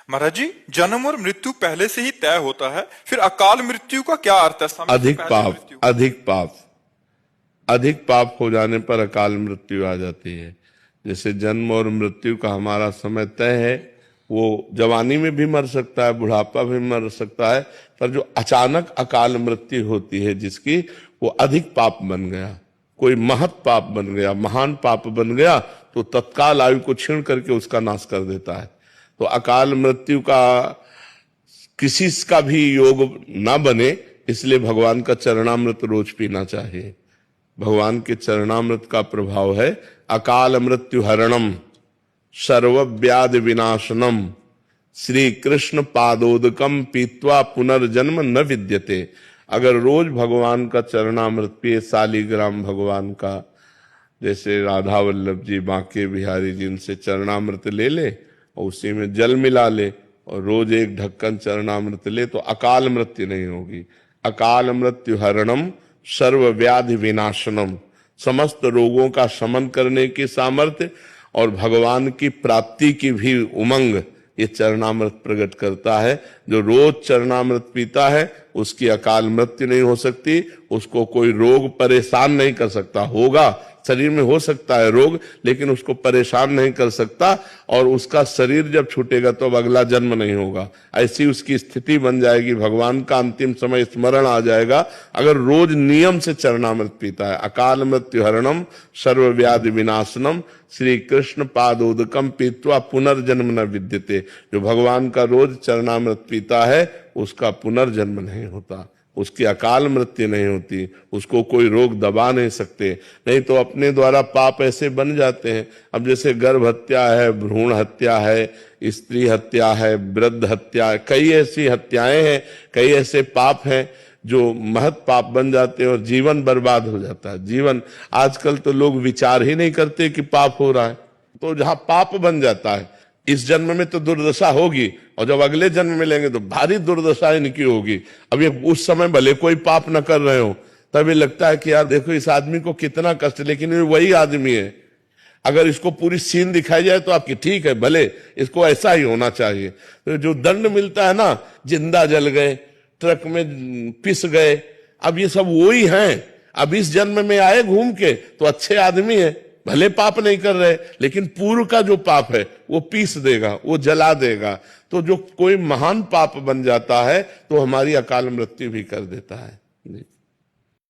महाराज जी, जन्म और मृत्यु पहले से ही तय होता है, फिर अकाल मृत्यु का क्या अर्थ है? समय से अधिक पहले पाप, मृत्यु। अधिक पाप हो जाने पर अकाल मृत्यु आ जाती है। जैसे जन्म और मृत्यु का हमारा समय तय है, वो जवानी में भी मर सकता है, बुढ़ापा भी मर सकता है, पर जो अचानक अकाल मृत्यु होती है जिसकी, वो अधिक पाप बन गया, कोई महत पाप बन गया, महान पाप बन गया, तो तत्काल आयु को छीण करके उसका नाश कर देता है। तो अकाल मृत्यु का किसी का भी योग ना बने, इसलिए भगवान का चरणामृत रोज पीना चाहिए। भगवान के चरणामृत का प्रभाव है अकाल मृत्यु हरणम सर्व व्याधि विनाशनम श्री कृष्ण पादोदकम पीत्वा पुनर्जन्म न विद्यते। अगर रोज भगवान का चरणामृत पिए, शालिग्राम भगवान का, जैसे राधा वल्लभ जी, बांके बिहारी जी, इनसे चरणामृत ले ले और उसी में जल मिला ले और रोज एक ढक्कन चरणामृत ले, तो अकाल मृत्यु नहीं होगी। अकाल मृत्यु हरणम सर्व व्याधि विनाशनम, समस्त रोगों का शमन करने की सामर्थ्य और भगवान की प्राप्ति की भी उमंग ये चरणामृत प्रकट करता है। जो रोज चरणामृत पीता है उसकी अकाल मृत्यु नहीं हो सकती, उसको कोई रोग परेशान नहीं कर सकता। होगा, शरीर में हो सकता है रोग, लेकिन उसको परेशान नहीं कर सकता, और उसका शरीर जब छूटेगा तो अब अगला जन्म नहीं होगा, ऐसी उसकी स्थिति बन जाएगी। भगवान का अंतिम समय स्मरण आ जाएगा अगर रोज नियम से चरणामृत पीता है। अकाल मृत्यु हरणम सर्व व्याधि विनाशनम श्री कृष्ण पादोदकम पीत्वा पुनर्जन्म न विद्यते। जो भगवान का रोज चरणामृत पीता है उसका पुनर्जन्म नहीं होता, उसकी अकाल मृत्यु नहीं होती, उसको कोई रोग दबा नहीं सकते। नहीं तो अपने द्वारा पाप ऐसे बन जाते हैं। अब जैसे गर्भ हत्या है, भ्रूण हत्या है, स्त्री हत्या है, वृद्ध हत्या है, कई ऐसी हत्याएं हैं, कई ऐसे पाप हैं जो महत पाप बन जाते हैं और जीवन बर्बाद हो जाता है। जीवन, आजकल तो लोग विचार ही नहीं करते कि पाप हो रहा है। तो जहां पाप बन जाता है, इस जन्म में तो दुर्दशा होगी, और जब अगले जन्म में लेंगे तो भारी दुर्दशा इनकी होगी। अब ये उस समय भले कोई पाप न कर रहे हो, तभी लगता है कि यार देखो इस आदमी को कितना कष्ट, लेकिन ये वही आदमी है। अगर इसको पूरी सीन दिखाई जाए तो आपकी ठीक है, भले इसको ऐसा ही होना चाहिए। तो जो दंड मिलता है ना, जिंदा जल गए, ट्रक में पिस गए, अब ये सब वही हैं। अब इस जन्म में आए घूम के तो अच्छे आदमी है, भले पाप नहीं कर रहे, लेकिन पूर्व का जो पाप है वो पीस देगा, वो जला देगा। तो जो कोई महान पाप बन जाता है तो हमारी अकाल मृत्यु भी कर देता है।